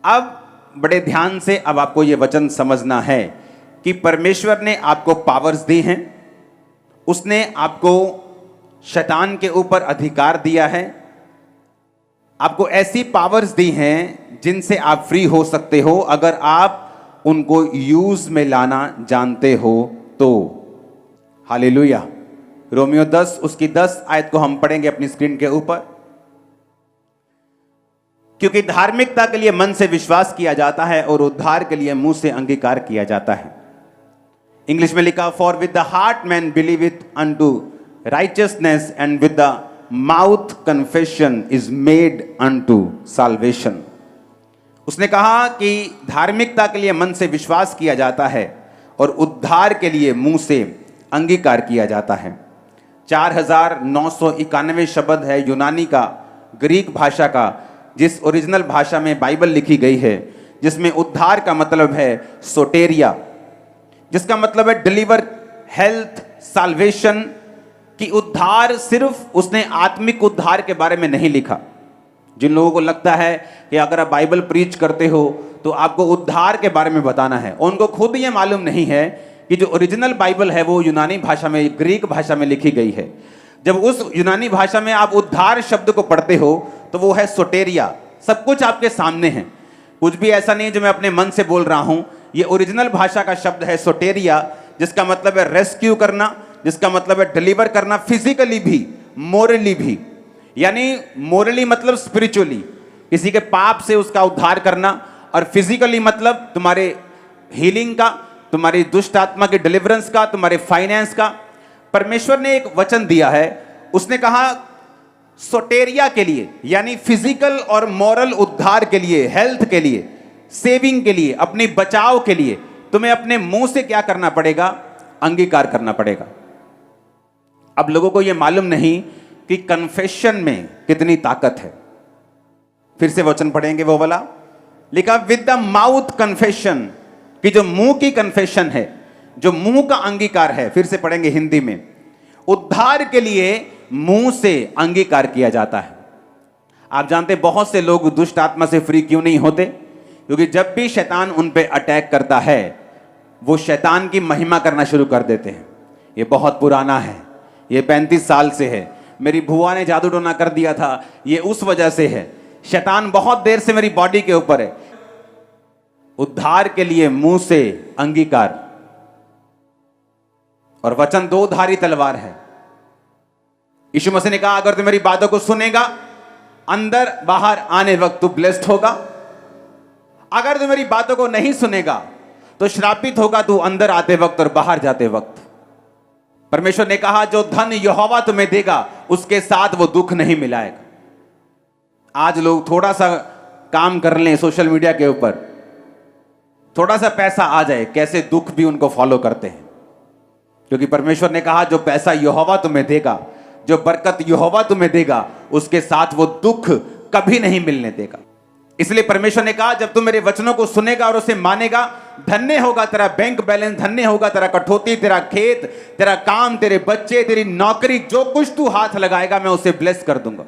अब बड़े ध्यान से अब आपको ये वचन समझना है कि परमेश्वर ने आपको पावर्स दी हैं, उसने आपको शैतान के ऊपर अधिकार दिया है, आपको ऐसी पावर्स दी हैं जिनसे आप फ्री हो सकते हो अगर आप उनको यूज में लाना जानते हो तो। हालेलुया। रोमियो 10 उसकी 10 आयत को हम पढ़ेंगे अपनी स्क्रीन के ऊपर। क्योंकि धार्मिकता के लिए मन से विश्वास किया जाता है और उद्धार के लिए मुंह से अंगीकार किया जाता है। इंग्लिश में लिखा, for with the heart man believeth unto righteousness and with the mouth confession is made unto salvation। उसने कहा कि धार्मिकता के लिए मन से विश्वास किया जाता है और उद्धार के लिए मुंह से अंगीकार किया जाता है। 4991 शब्द है यूनानी का, ग्रीक भाषा का, जिस ओरिजिनल भाषा में बाइबल लिखी गई है, जिसमें उद्धार का मतलब है सोटेरिया, जिसका मतलब है डिलीवर, हेल्थ, साल्वेशन। कि उद्धार सिर्फ उसने आत्मिक उद्धार के बारे में नहीं लिखा। जिन लोगों को लगता है कि अगर आप बाइबल प्रीच करते हो तो आपको उद्धार के बारे में बताना है, उनको खुद ये मालूम नहीं है कि जो ओरिजिनल बाइबल है वो यूनानी भाषा में, ग्रीक भाषा में लिखी गई है। जब उस यूनानी भाषा में आप उद्धार शब्द को पढ़ते हो तो वो है सोटेरिया। सब कुछ आपके सामने है, कुछ भी ऐसा नहीं जो मैं अपने मन से बोल रहा हूं। ये ओरिजिनल भाषा का शब्द है सोटेरिया, जिसका मतलब है रेस्क्यू करना, जिसका मतलब है डिलीवर करना, फिजिकली भी, मोरली भी। यानी मोरली मतलब स्पिरिचुअली, किसी के पाप से उसका उद्धार करना, और फिजिकली मतलब तुम्हारे हीलिंग का, तुम्हारी दुष्ट आत्मा के डिलीवरेंस का, तुम्हारे फाइनेंस का। परमेश्वर ने एक वचन दिया है, उसने कहा सोटेरिया के लिए, यानी फिजिकल और मॉरल उद्धार के लिए, हेल्थ के लिए, सेविंग के लिए, अपने बचाव के लिए तुम्हें अपने मुंह से क्या करना पड़ेगा? अंगीकार करना पड़ेगा। अब लोगों को यह मालूम नहीं कि कन्फेशन में कितनी ताकत है। फिर से वचन पढ़ेंगे वो वाला, लिखा विद द माउथ कन्फेशन, कि जो मुंह की कन्फेशन है, जो मुंह का अंगीकार है। फिर से पढ़ेंगे हिंदी में, उद्धार के लिए मुंह से अंगीकार किया जाता है। आप जानते बहुत से लोग दुष्ट आत्मा से फ्री क्यों नहीं होते? क्योंकि जब भी शैतान उन पे अटैक करता है वो शैतान की महिमा करना शुरू कर देते हैं। ये बहुत पुराना है, ये 35 साल से है। मेरी बुआ ने जादू टोना कर दिया था, ये उस वजह से है। शैतान बहुत देर से मेरी बॉडी के ऊपर है। उद्धार के लिए मुंह से अंगीकार, और वचन दो धारी तलवार है। यीशु मसीह ने कहा अगर तू मेरी बातों को सुनेगा, अंदर बाहर आने वक्त तू ब्लेस्ड होगा। अगर तू मेरी बातों को नहीं सुनेगा तो श्रापित होगा तू अंदर आते वक्त और बाहर जाते वक्त। परमेश्वर ने कहा जो धन यहोवा तुम्हें देगा उसके साथ वो दुख नहीं मिलाएगा। आज लोग थोड़ा सा काम कर लें सोशल मीडिया के ऊपर, थोड़ा सा पैसा आ जाए, कैसे दुख भी उनको फॉलो करते हैं। क्योंकि परमेश्वर ने कहा जो पैसा यहोवा तुम्हें देगा, जो बरकत यहोवा तुम्हें देगा, उसके साथ वो दुख कभी नहीं मिलने देगा। इसलिए परमेश्वर ने कहा जब तू मेरे वचनों को सुनेगा और उसे मानेगा, धन्य होगा तेरा बैंक बैलेंस, धन्य होगा तेरा कठौती, तेरा खेत, तेरा काम, तेरे बच्चे, तेरी नौकरी, जो कुछ तू हाथ लगाएगा मैं उसे ब्लेस कर दूंगा।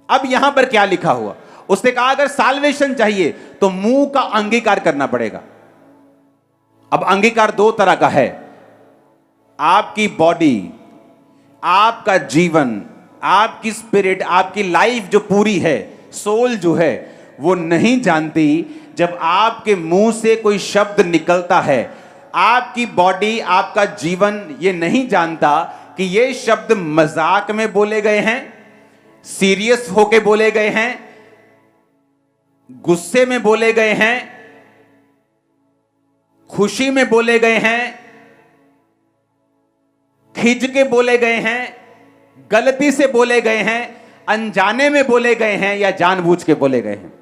अब यहां पर क्या लिखा हुआ? उसने कहा अगर साल्वेशन चाहिए तो मुंह का अंगीकार करना पड़ेगा। अब अंगीकार दो तरह का है। आपकी बॉडी, आपका जीवन, आपकी स्पिरिट, आपकी लाइफ जो पूरी है, सोल जो है, वो नहीं जानती जब आपके मुंह से कोई शब्द निकलता है। आपकी बॉडी, आपका जीवन ये नहीं जानता कि ये शब्द मजाक में बोले गए हैं, सीरियस होके बोले गए हैं, गुस्से में बोले गए हैं, खुशी में बोले गए हैं, खिंच के बोले गए हैं, गलती से बोले गए हैं, अनजाने में बोले गए हैं या जानबूझ के बोले गए हैं।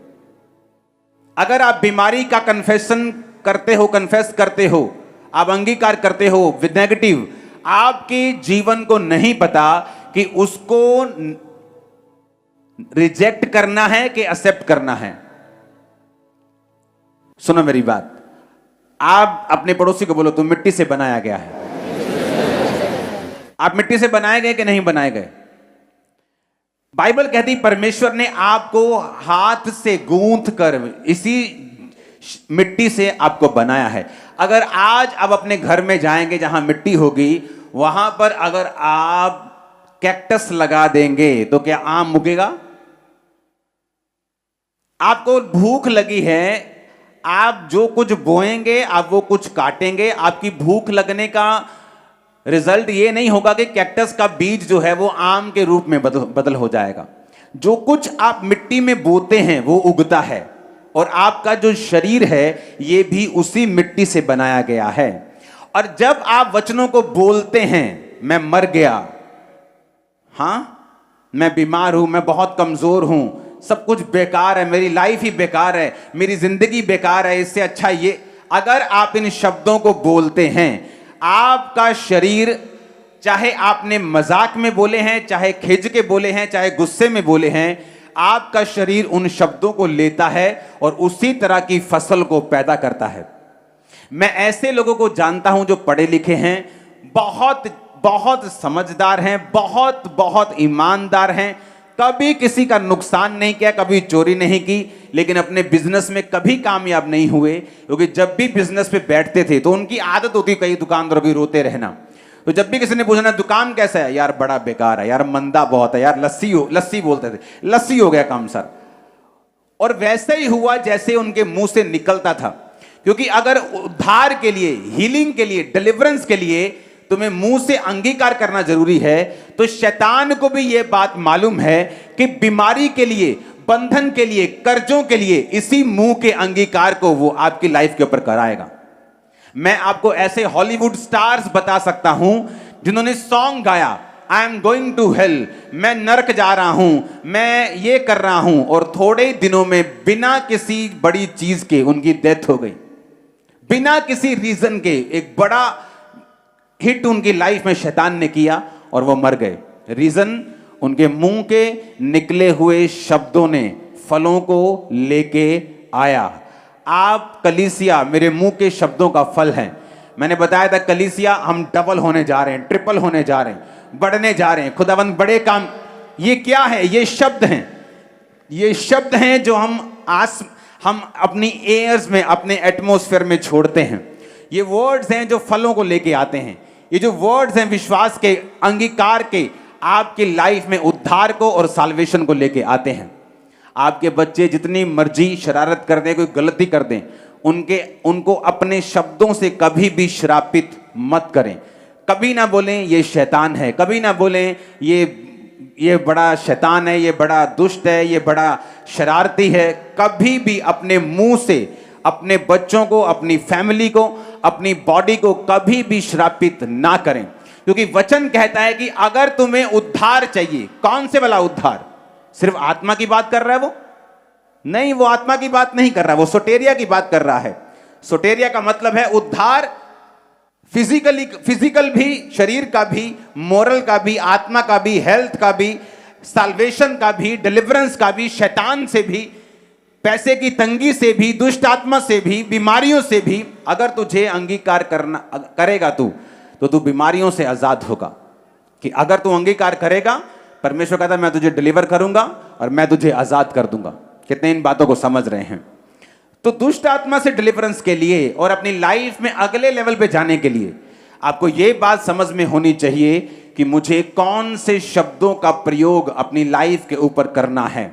अगर आप बीमारी का कन्फेशन करते हो, कन्फेस करते हो, आप अंगीकार करते हो विद नेगेटिव, आपके जीवन को नहीं पता कि उसको रिजेक्ट करना है कि एक्सेप्ट करना है। सुनो मेरी बात, आप अपने पड़ोसी को बोलो तुम मिट्टी से बनाया गया है। आप मिट्टी से बनाए गए कि नहीं बनाए गए? बाइबल कहती परमेश्वर ने आपको हाथ से गूंथ कर इसी मिट्टी से आपको बनाया है। अगर आज आप अपने घर में जाएंगे जहां मिट्टी होगी, वहां पर अगर आप कैक्टस लगा देंगे तो क्या आम उगेगा? आपको भूख लगी है, आप जो कुछ बोएंगे आप वो कुछ काटेंगे। आपकी भूख लगने का रिजल्ट ये नहीं होगा कि कैक्टस का बीज जो है वो आम के रूप में बदल हो जाएगा। जो कुछ आप मिट्टी में बोते हैं वो उगता है, और आपका जो शरीर है ये भी उसी मिट्टी से बनाया गया है। और जब आप वचनों को बोलते हैं, मैं मर गया, हां मैं बीमार हूं, मैं बहुत कमजोर हूं, सब कुछ बेकार है, मेरी लाइफ ही बेकार है, मेरी जिंदगी बेकार है, इससे अच्छा ये, अगर आप इन शब्दों को बोलते हैं, आपका शरीर, चाहे आपने मजाक में बोले हैं, चाहे खिज के बोले हैं, चाहे गुस्से में बोले हैं, आपका शरीर उन शब्दों को लेता है और उसी तरह की फसल को पैदा करता है। मैं ऐसे लोगों को जानता हूं जो पढ़े लिखे हैं, बहुत बहुत समझदार हैं, बहुत बहुत ईमानदार हैं, कभी किसी का नुकसान नहीं किया, कभी चोरी नहीं की, लेकिन अपने बिजनेस में कभी कामयाब नहीं हुए, क्योंकि जब भी बिजनेस पे बैठते थे तो उनकी आदत होती कई दुकानदारों की रोते रहना। तो जब भी किसी ने पूछना दुकान कैसा है, यार बड़ा बेकार है, यार मंदा बहुत है, यार लस्सी बोलते थे, लस्सी हो गया काम सर। और वैसे ही हुआ जैसे उनके मुंह से निकलता था, क्योंकि अगर उद्धार के लिए, हीलिंग के लिए, डिलीवरेंस के लिए तुम्हें मुंह से अंगीकार करना जरूरी है, तो शैतान को भी यह बात मालूम है कि बीमारी के लिए, बंधन के लिए, कर्जों के लिए इसी मुंह के अंगीकार को वो आपकी लाइफ के ऊपर कराएगा। मैं आपको ऐसे हॉलीवुड स्टार्स बता सकता हूं जिन्होंने सॉन्ग गाया, I am going to hell, मैं नरक जा रहा हूं, मैं ये कर रहा हूं, और थोड़े दिनों में बिना किसी बड़ी चीज के उनकी डेथ हो गई, बिना किसी रीजन के। एक बड़ा हिट उनकी लाइफ में शैतान ने किया और वो मर गए। रीजन, उनके मुंह के निकले हुए शब्दों ने फलों को लेके आया। आप कलीसिया मेरे मुंह के शब्दों का फल हैं। मैंने बताया था कलीसिया हम डबल होने जा रहे हैं, ट्रिपल होने जा रहे हैं, बढ़ने जा रहे हैं, खुदावंद बड़े काम। ये क्या है? ये शब्द हैं, ये शब्द हैं जो हम अपनी एयर्स में, अपने एटमॉस्फेयर में छोड़ते हैं। ये वर्ड्स हैं जो फलों को लेके आते हैं। ये जो वर्ड्स हैं विश्वास के, अंगीकार के, आपकी लाइफ में उद्धार को और साल्वेशन को लेके आते हैं। आपके बच्चे जितनी मर्जी शरारत कर दें, कोई गलती कर दें, उनको अपने शब्दों से कभी भी श्रापित मत करें। कभी ना बोलें ये शैतान है, कभी ना बोलें ये बड़ा शैतान है, ये बड़ा दुष्ट है, ये बड़ा शरारती है। कभी भी अपने मुंह से अपने बच्चों को, अपनी फैमिली को, अपनी बॉडी को कभी भी श्रापित ना करें, क्योंकि वचन कहता है कि अगर तुम्हें उद्धार चाहिए, कौन से वाला उद्धार? सिर्फ आत्मा की बात कर रहा है वो? नहीं, वो आत्मा की बात नहीं कर रहा, वो सोटेरिया की बात कर रहा है। सोटेरिया का मतलब है उद्धार, फिजिकल भी, शरीर का भी, मोरल का भी, आत्मा का भी, हेल्थ का भी, साल्वेशन का भी, डिलीवरेंस का भी, शैतान से भी, पैसे की तंगी से भी, दुष्ट आत्मा से भी, बीमारियों से भी। अगर तुझे अंगीकार करेगा तो तू बीमारियों से आजाद होगा। कि अगर तू अंगीकार करेगा, परमेश्वर कहता है मैं तुझे डिलीवर करूंगा और मैं तुझे आजाद कर दूंगा। कितने इन बातों को समझ रहे हैं? तो दुष्ट आत्मा से डिलीवरेंस के लिए और अपनी लाइफ में अगले लेवल पे जाने के लिए आपको यह बात समझ में होनी चाहिए कि मुझे कौन से शब्दों का प्रयोग अपनी लाइफ के ऊपर करना है।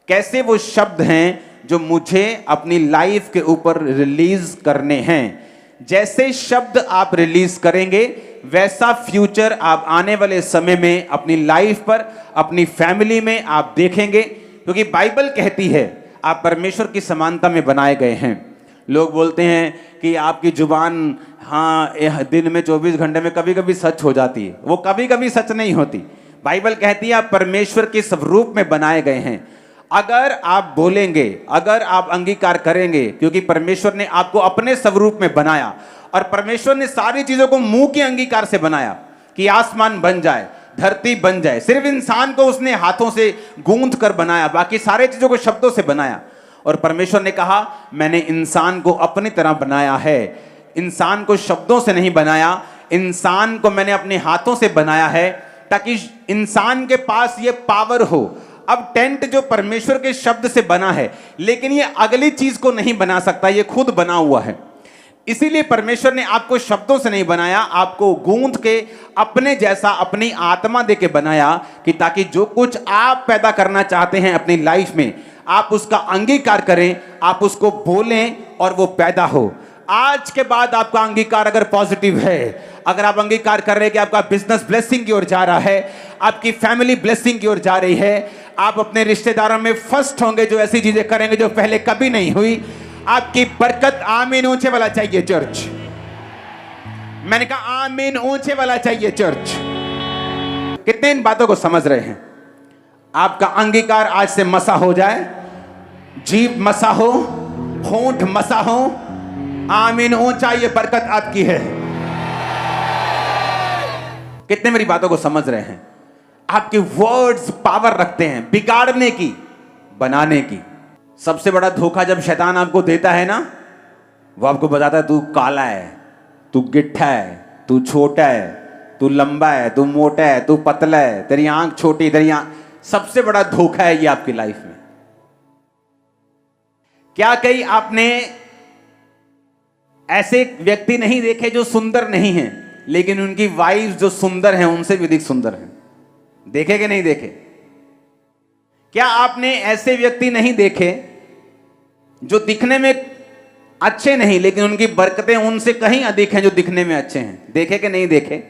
कैसे वो शब्द हैं जो मुझे अपनी लाइफ के ऊपर रिलीज करने हैं। जैसे शब्द आप रिलीज करेंगे, वैसा फ्यूचर आप आने वाले समय में अपनी लाइफ पर, अपनी फैमिली में आप देखेंगे। क्योंकि बाइबल कहती है आप परमेश्वर की समानता में बनाए गए हैं। लोग बोलते हैं कि आपकी जुबान, हाँ, दिन में 24 घंटे में कभी कभी सच हो जाती है। वो कभी कभी सच नहीं होती। बाइबल कहती है आप परमेश्वर के स्वरूप में बनाए गए हैं। अगर आप बोलेंगे, अगर आप अंगीकार करेंगे, क्योंकि परमेश्वर ने आपको अपने स्वरूप में बनाया और परमेश्वर ने सारी चीजों को मुंह के अंगीकार से बनाया कि आसमान बन जाए, धरती बन जाए। सिर्फ इंसान को उसने हाथों से गूंथ कर बनाया, बाकी सारे चीजों को शब्दों से बनाया। और परमेश्वर ने कहा मैंने इंसान को अपनी तरह बनाया है। इंसान को शब्दों से नहीं बनाया, इंसान को मैंने अपने हाथों से बनाया है। ताकि इंसान के पास ये पावर हो। अब टेंट जो परमेश्वर के शब्द से बना है, लेकिन ये अगली चीज को नहीं बना सकता, ये खुद बना हुआ है। इसीलिए परमेश्वर ने आपको शब्दों से नहीं बनाया, आपको गूंथ के अपने जैसा अपनी आत्मा दे के बनाया, कि ताकि जो कुछ आप पैदा करना चाहते हैं अपनी लाइफ में, आप उसका अंगीकार करें, आप उसको बोलें और वो पैदा हो। आज के बाद आपका अंगीकार अगर पॉजिटिव है, अगर आप अंगीकार कर रहे हैं कि आपका बिजनेस ब्लेसिंग की ओर जा रहा है, आपकी फैमिली ब्लेसिंग की ओर जा रही है, आप अपने रिश्तेदारों में फर्स्ट होंगे, जो ऐसी चीजें करेंगे जो पहले कभी नहीं हुई, आपकी बरकत, आमीन ऊंचे वाला चाहिए चर्च। मैंने कहा आमीन ऊंचे वाला चाहिए चर्च। कितने इन बातों को समझ रहे हैं? आपका अंगीकार आज से मसा हो जाए, जीभ मसा हो, होंठ मसा हो, आमीन ऊंचा, ये बरकत आपकी है। कितने मेरी बातों को समझ रहे हैं? आपके वर्ड्स पावर रखते हैं बिगाड़ने की, बनाने की। सबसे बड़ा धोखा जब शैतान आपको देता है ना, वो आपको बताता है तू काला है, तू गिट्ठा है, तू छोटा है, तू लंबा है, तू मोटा है, तू पतला है, तेरी आंख छोटी, तेरी आंख। सबसे बड़ा धोखा है ये आपकी लाइफ में। क्या कहीं आपने ऐसे व्यक्ति नहीं देखे जो सुंदर नहीं हैं, लेकिन उनकी वाइफ जो सुंदर हैं उनसे भी अधिक सुंदर हैं? देखे कि नहीं देखे? क्या आपने ऐसे व्यक्ति नहीं देखे जो दिखने में अच्छे नहीं, लेकिन उनकी बरकतें उनसे कहीं अधिक हैं जो दिखने में अच्छे हैं? देखे कि नहीं देखे?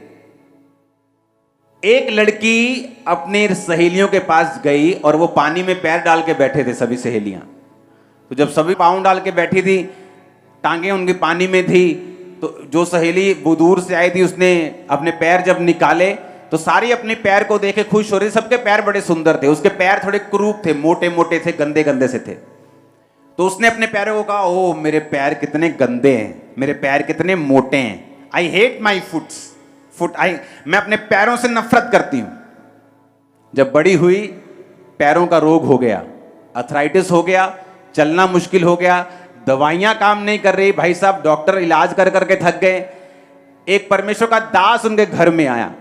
एक लड़की अपनी सहेलियों के पास गई और वो पानी में पैर डाल के बैठे थे सभी सहेलियां। तो जब सभी पाँव डाल के बैठी थी, टांगे उनकी पानी में थी, तो जो सहेली वो दूर से आई थी, उसने अपने पैर जब निकाले तो सारी अपने पैर को देखे खुश हो रही। सबके पैर बड़े सुंदर थे, उसके पैर थोड़े क्रूप थे, मोटे मोटे थे, गंदे गंदे से थे। तो उसने अपने पैरों को कहा, ओ मेरे पैर कितने गंदे हैं, मेरे पैर कितने मोटे हैं, आई हेट माई मैं अपने पैरों से नफरत करती हूं। जब बड़ी हुई, पैरों का रोग हो गया, अर्थराइटिस हो गया, चलना मुश्किल हो गया, दवाइयां काम नहीं कर रही, भाई साहब डॉक्टर इलाज कर करके थक गए। एक परमेश्वर का दास उनके घर में आया,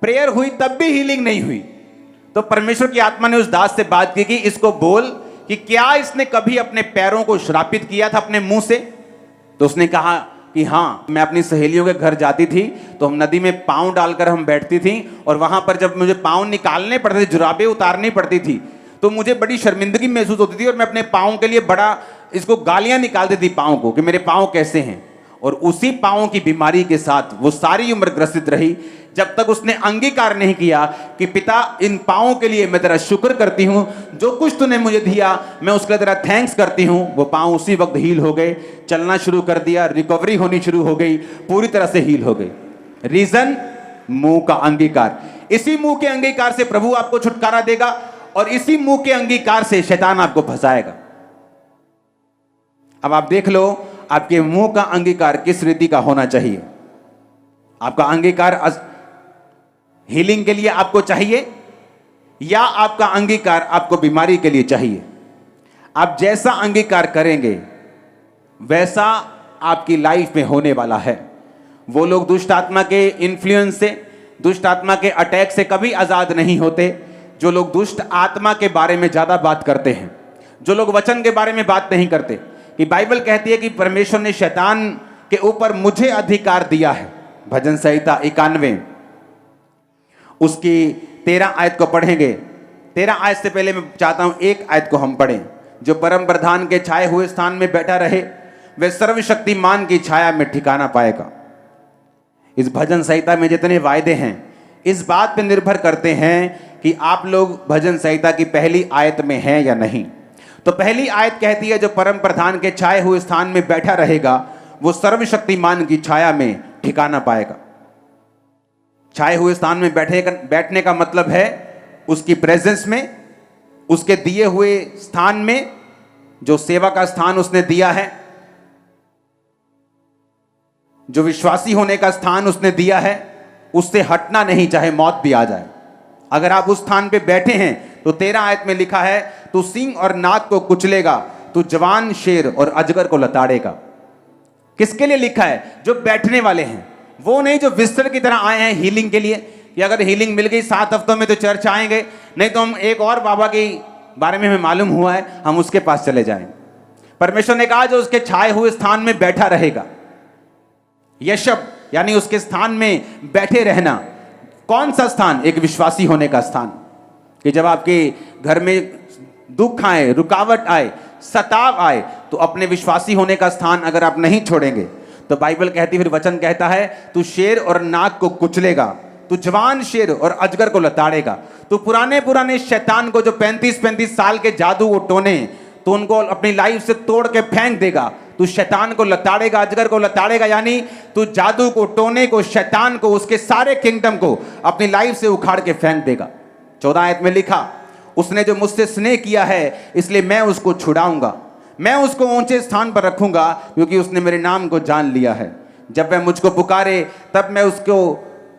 प्रेयर हुई तब भी हीलिंग नहीं हुई। तो परमेश्वर की आत्मा ने उस दास से बात की कि इसको बोल कि क्या इसने कभी अपने पैरों को श्रापित किया था अपने मुंह से? तो उसने कहा कि हाँ, मैं अपनी सहेलियों के घर जाती थी तो हम नदी में पांव डालकर हम बैठती थी, और वहां पर जब मुझे पांव निकालने पड़ते थे, जुराबें उतारनी पड़ती थी, तो मुझे बड़ी शर्मिंदगी महसूस होती थी और मैं अपने पाँव के लिए बड़ा इसको गालियां निकालती थी पाँव को कि मेरे पाँव कैसे हैं। और उसी पाँव की बीमारी के साथ वो सारी उम्र ग्रसित रही, जब तक उसने अंगीकार नहीं किया कि पिता, इन पाँवों के लिए मैं तेरा शुक्र करती हूं, जो कुछ तूने मुझे दिया मैं उसके लिए तेरा थैंक्स करती हूं। वो पाँव उसी वक्त हील हो गए, चलना शुरू कर दिया, रिकवरी होनी शुरू हो गई, पूरी तरह से हील हो गई। रीजन, मुंह का अंगीकार। इसी मुंह के अंगीकार से प्रभु आपको छुटकारा देगा, और इसी मुंह के अंगीकार से शैतान आपको फंसाएगा। अब आप देख लो, आपके मुंह का अंगीकार किस रीति का होना चाहिए। आपका अंगीकार हीलिंग के लिए आपको चाहिए, या आपका अंगीकार आपको बीमारी के लिए चाहिए? आप जैसा अंगीकार करेंगे वैसा आपकी लाइफ में होने वाला है। वो लोग दुष्ट आत्मा के इन्फ्लुएंस से, दुष्ट आत्मा के अटैक से कभी आजाद नहीं होते जो लोग दुष्ट आत्मा के बारे में ज्यादा बात करते हैं, जो लोग वचन के बारे में बात नहीं करते। कि बाइबल कहती है कि परमेश्वर ने शैतान के ऊपर मुझे अधिकार दिया है। भजन संहिता 91 उसकी 13 आयत को पढ़ेंगे। 13 आयत से पहले मैं चाहता हूं एक आयत को हम पढ़ें। जो परम प्रधान के छाए हुए स्थान में बैठा रहे, वह सर्वशक्तिमान की छाया में ठिकाना पाएगा। इस भजन संहिता में जितने वायदे हैं, इस बात पर निर्भर करते हैं कि आप लोग भजन संहिता की पहली आयत में हैं या नहीं। तो पहली आयत कहती है, जो परम प्रधान के छाए हुए स्थान में बैठा रहेगा वो सर्वशक्तिमान की छाया में ठिकाना पाएगा। छाए हुए स्थान में बैठने का मतलब है उसकी प्रेजेंस में, उसके दिए हुए स्थान में, जो सेवा का स्थान उसने दिया है, जो विश्वासी होने का स्थान उसने दिया है, उससे हटना नहीं, चाहे मौत भी आ जाए। अगर आप उस स्थान पे बैठे हैं तो 13 आयत में लिखा है, तू सिंह और नाग को कुचलेगा, तू जवान शेर और अजगर को लताड़ेगा। किसके लिए लिखा है? जो बैठने वाले हैं, वो नहीं जो विस्तर की तरह आए हैं हीलिंग के लिए। कि अगर हीलिंग मिल गई 7 हफ्तों में तो चर्च आएंगे, नहीं तो हम एक और बाबा के बारे में हमें मालूम हुआ है, हम उसके पास चले जाएंगे। परमेश्वर ने कहा जो उसके छाए हुए स्थान में बैठा रहेगा, यशब यानी उसके स्थान में बैठे रहना। कौन सा स्थान? एक विश्वासी होने का स्थान, कि जब आपके घर में दुख आए, रुकावट आए, सताव आए, तो अपने विश्वासी होने का स्थान अगर आप नहीं छोड़ेंगे तो बाइबल कहती, फिर वचन कहता है, तू शेर और नाग को कुचलेगा, तू जवान शेर और अजगर को लताड़ेगा। तो पुराने शैतान को जो 35-35 साल के जादू वो टोने, तो उनको अपनी लाइफ से तोड़ के फेंक देगा। तू शैतान को लताड़ेगा, अजगर को लताड़ेगा, यानी तू जादू को, टोने को, शैतान को, उसके सारे किंगडम को अपनी लाइफ से उखाड़ के फेंक देगा। 14 आयत में लिखा, उसने जो मुझसे स्नेह किया है इसलिए मैं उसको छुड़ाऊंगा, मैं उसको ऊंचे स्थान पर रखूंगा, क्योंकि उसने मेरे नाम को जान लिया है। जब वह मुझको पुकारे तब मैं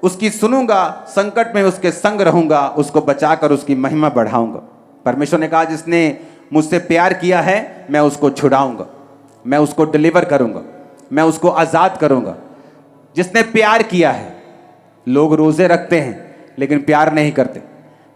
उसकी सुनूंगा, संकट में उसके संग रहूंगा, उसको बचाकर उसकी महिमा बढ़ाऊंगा। परमेश्वर ने कहा जिसने मुझसे प्यार किया है मैं उसको छुड़ाऊंगा, मैं उसको डिलीवर करूंगा, मैं उसको आजाद करूंगा। जिसने प्यार किया है, लोग रोजे रखते हैं लेकिन प्यार नहीं करते।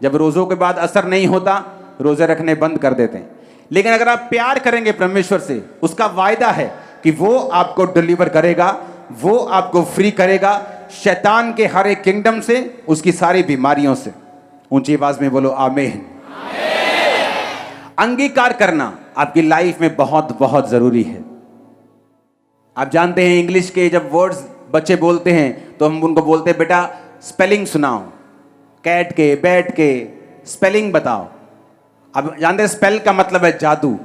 जब रोजों के बाद असर नहीं होता, रोजे रखने बंद कर देते हैं। लेकिन अगर आप प्यार करेंगे परमेश्वर से, उसका वायदा है कि वो आपको डिलीवर करेगा, वो आपको फ्री करेगा शैतान के हर एक किंगडम से, उसकी सारी बीमारियों से। ऊंची आवाज में बोलो आमीन। अंगीकार करना आपकी लाइफ में बहुत बहुत जरूरी है। आप जानते हैं इंग्लिश के जब वर्ड्स बच्चे बोलते हैं तो हम उनको बोलते हैं बेटा स्पेलिंग सुनाओ, कैट के, बैट के स्पेलिंग बताओ। अब जानते हैं स्पेल का मतलब है जादू,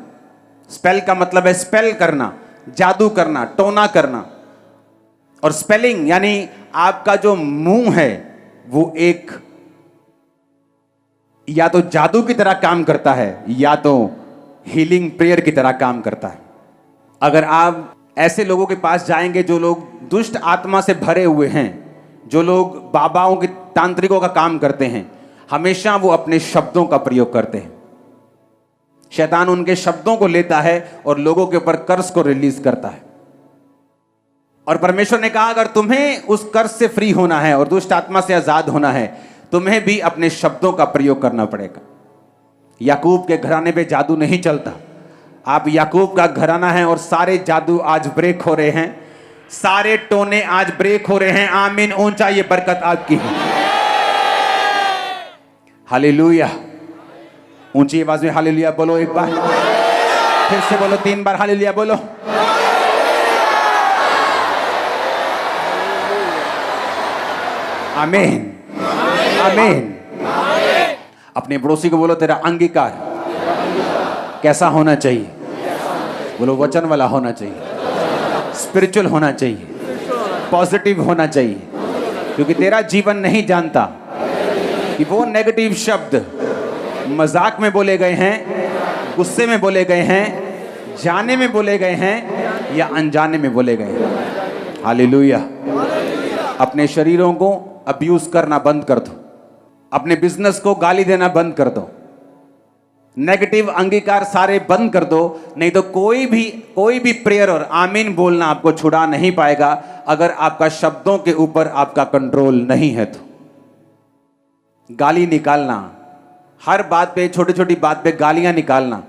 स्पेल का मतलब है स्पेल करना, जादू करना, टोना करना। और स्पेलिंग यानी आपका जो मुंह है वो एक या तो जादू की तरह काम करता है या तो हीलिंग प्रेयर की तरह काम करता है। अगर आप ऐसे लोगों के पास जाएंगे जो लोग दुष्ट आत्मा से भरे हुए हैं, जो लोग बाबाओं के, तांत्रिकों का काम करते हैं, हमेशा वो अपने शब्दों का प्रयोग करते हैं। शैतान उनके शब्दों को लेता है और लोगों के ऊपर कर्ज को रिलीज करता है। और परमेश्वर ने कहा अगर तुम्हें उस कर्ज से फ्री होना है और दुष्ट आत्मा से आजाद होना है, तुम्हें भी अपने शब्दों का प्रयोग करना पड़ेगा। याकूब के घराने पे जादू नहीं चलता। आप याकूब का घराना है और सारे जादू आज ब्रेक हो रहे हैं, सारे टोने आज ब्रेक हो रहे हैं। आमीन। ऊंचा ये बरकत आपकी है। हालेलुया। ऊंची आवाज में हालेलुया बोलो एक बार, फिर से बोलो 3 बार हालेलुया बोलो। आमीन आमीन। अपने पड़ोसी को बोलो तेरा अंगीकार कैसा होना चाहिए? बोलो वचन वाला होना चाहिए, स्पिरिचुअल होना चाहिए, पॉजिटिव होना चाहिए, क्योंकि तेरा जीवन नहीं जानता कि वो नेगेटिव शब्द मजाक में बोले गए हैं, गुस्से में बोले गए हैं, जाने में बोले गए हैं या अनजाने में बोले गए हैं। हालेलुया। अपने शरीरों को अब्यूज करना बंद कर दो, अपने बिजनेस को गाली देना बंद कर दो, नेगेटिव अंगीकार सारे बंद कर दो, नहीं तो कोई भी प्रेयर और आमीन बोलना आपको छुड़ा नहीं पाएगा अगर आपका शब्दों के ऊपर आपका कंट्रोल नहीं है। तो गाली निकालना, हर बात पे, छोटी छोटी बात पे गालियां निकालना,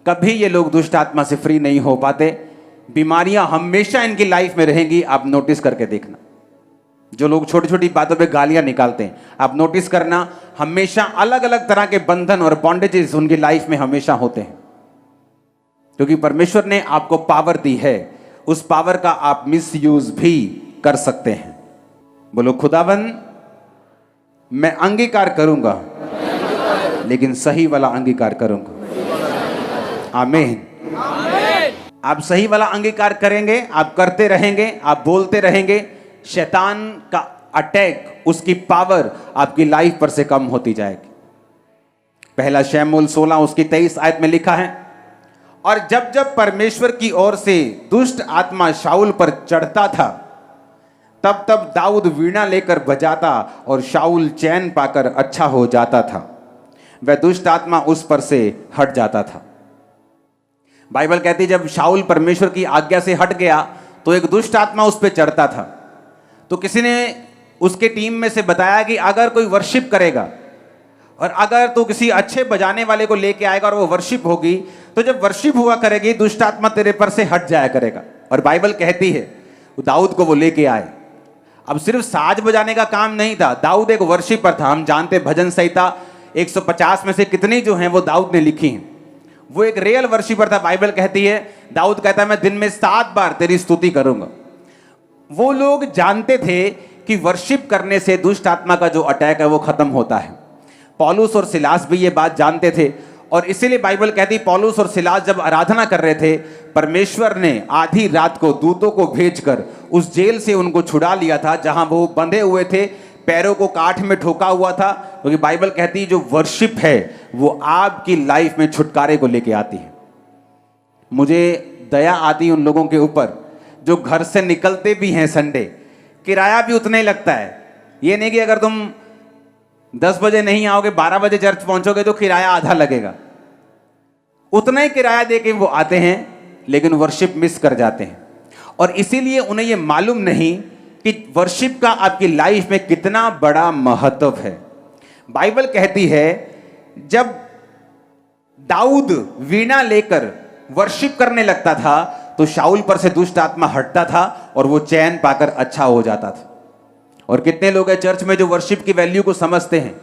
कभी ये लोग दुष्ट आत्मा से फ्री नहीं हो पाते। बीमारियां हमेशा इनकी लाइफ में रहेंगी। आप नोटिस करके देखना, जो लोग छोटी छोटी बातों पे गालियां निकालते हैं, आप नोटिस करना, हमेशा अलग अलग तरह के बंधन और बॉन्डेजेस उनकी लाइफ में हमेशा होते हैं। क्योंकि परमेश्वर ने आपको पावर दी है, उस पावर का आप मिस यूज भी कर सकते हैं। बोलो खुदावन मैं अंगीकार करूंगा लेकिन सही वाला अंगीकार करूंगा। आमीन। आप सही वाला अंगीकार करेंगे, आप करते रहेंगे, आप बोलते रहेंगे, शैतान का अटैक, उसकी पावर आपकी लाइफ पर से कम होती जाएगी। पहला शमूएल 16 उसकी 23 आयत में लिखा है, और जब जब परमेश्वर की ओर से दुष्ट आत्मा शाऊल पर चढ़ता था तब तब दाऊद वीणा लेकर बजाता और शाऊल चैन पाकर अच्छा हो जाता था, वह दुष्ट आत्मा उस पर से हट जाता था। बाइबल कहती जब शाऊल परमेश्वर की आज्ञा से हट गया तो एक दुष्ट आत्मा उस पर चढ़ता था। तो किसी ने उसके टीम में से बताया कि अगर कोई वर्शिप करेगा और अगर तू किसी अच्छे बजाने वाले को लेके आएगा और वो वर्शिप होगी, तो जब वर्शिप हुआ करेगी दुष्ट आत्मा तेरे पर से हट जाया करेगा। और बाइबल कहती है दाऊद को वो लेके आए। अब सिर्फ साज बजाने का काम नहीं था, दाऊद एक वर्शिपर था। हम जानते भजन संहिता 150 में से कितनी जो हैं वो दाऊद ने लिखी हैं। वो एक रियल वर्शिपर था। बाइबल कहती है, दाऊद कहता है मैं दिन में 7 बार तेरी स्तुति करूंगा। वो लोग जानते थे कि वर्शिप करने से दुष्ट आत्मा का जो अटैक है वो खत्म होता है। पौलुस और सिलास भी ये बात जानते थे और इसीलिए बाइबल कहती है पौलुस और सिलास जब आराधना कर रहे थे, परमेश्वर ने आधी रात को दूतों को भेजकर उस जेल से उनको छुड़ा लिया था जहां वो बंधे हुए थे, पैरों को काठ में ठोका हुआ था। क्योंकि बाइबल कहती है जो वर्शिप है वो आपकी लाइफ में छुटकारे को लेके आती है। मुझे दया आती है उन लोगों के ऊपर जो घर से निकलते भी हैं संडे, किराया भी उतना ही लगता है। ये नहीं कि अगर तुम 10 बजे नहीं आओगे 12 बजे चर्च पहुंचोगे तो किराया आधा लगेगा। उतना ही किराया दे के वो आते हैं लेकिन वर्शिप मिस कर जाते हैं। और इसीलिए उन्हें ये मालूम नहीं कि वर्शिप का आपकी लाइफ में कितना बड़ा महत्व है। बाइबल कहती है जब दाऊद वीणा लेकर वर्शिप करने लगता था तो शाऊल पर से दुष्ट आत्मा हटता था और वो चैन पाकर अच्छा हो जाता था। और कितने लोग हैं चर्च में जो वर्शिप की वैल्यू को समझते हैं।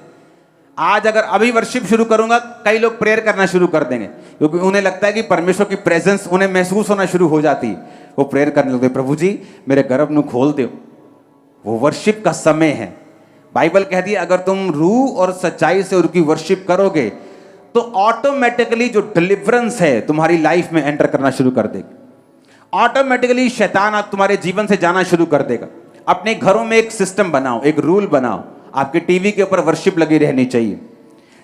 आज अगर अभी वर्शिप शुरू करूंगा, कई लोग प्रेयर करना शुरू कर देंगे क्योंकि उन्हें लगता है कि परमेश्वर की प्रेजेंस उन्हें महसूस होना शुरू हो जाती है। वो प्रेयर करने लगते, प्रभु जी मेरे गर्भ ਨੂੰ खोल दो। वो वर्शिप का समय है। बाइबल कहती है अगर तुम रूह और सच्चाई से उनकी वर्शिप करोगे तो ऑटोमेटिकली जो डिलीवरेंस है तुम्हारी लाइफ में एंटर करना शुरू कर देगी। ऑटोमेटिकली शैतान आप तुम्हारे जीवन से जाना शुरू कर देगा। अपने घरों में एक सिस्टम बनाओ, एक रूल बनाओ, आपके टीवी के ऊपर वर्शिप लगी रहनी चाहिए।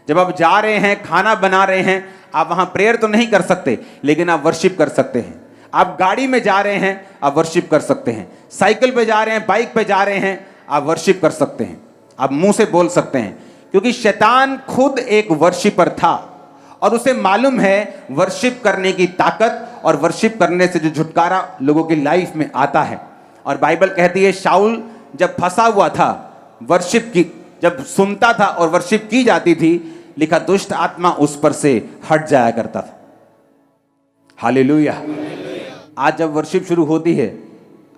जब आप जा रहे हैं, खाना बना रहे हैं, आप वहां प्रेयर तो नहीं कर सकते लेकिन आप वर्शिप कर सकते हैं। आप गाड़ी में जा रहे हैं, आप वर्शिप कर सकते हैं। साइकिल पे जा रहे हैं, बाइक पे जा रहे हैं, आप वर्शिप कर सकते हैं। आप मुंह से बोल सकते हैं क्योंकि शैतान खुद एक वर्शिपर था और उसे मालूम है वर्शिप करने की ताकत और वर्शिप करने से जो छुटकारा लोगों की लाइफ में आता है। और बाइबल कहती है शाऊल जब फंसा हुआ था, वर्शिप की जब सुनता था और वर्शिप की जाती थी, लिखा दुष्ट आत्मा उस पर से हट जाया करता था। हालेलुया। आज जब वर्शिप शुरू होती है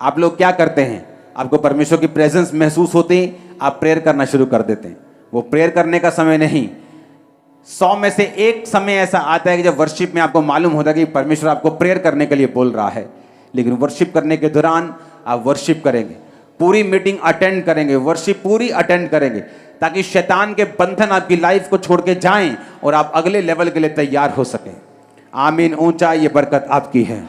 आप लोग क्या करते हैं? आपको परमेश्वर की प्रेजेंस महसूस होती है, आप प्रेयर करना शुरू कर देते हैं। वो प्रेयर करने का समय नहीं, 100 में से 1 समय ऐसा आता है कि जब वर्शिप में आपको मालूम होता है कि परमेश्वर आपको प्रेयर करने के लिए बोल रहा है। लेकिन वर्शिप करने के दौरान आप वर्शिप करेंगे, पूरी मीटिंग अटेंड करेंगे, वर्शिप पूरी अटेंड करेंगे ताकि शैतान के बंधन आपकी लाइफ को छोड़ के जाएं और आप अगले लेवल के लिए तैयार हो सकें। आमीन। ऊंचा ये बरकत आपकी है।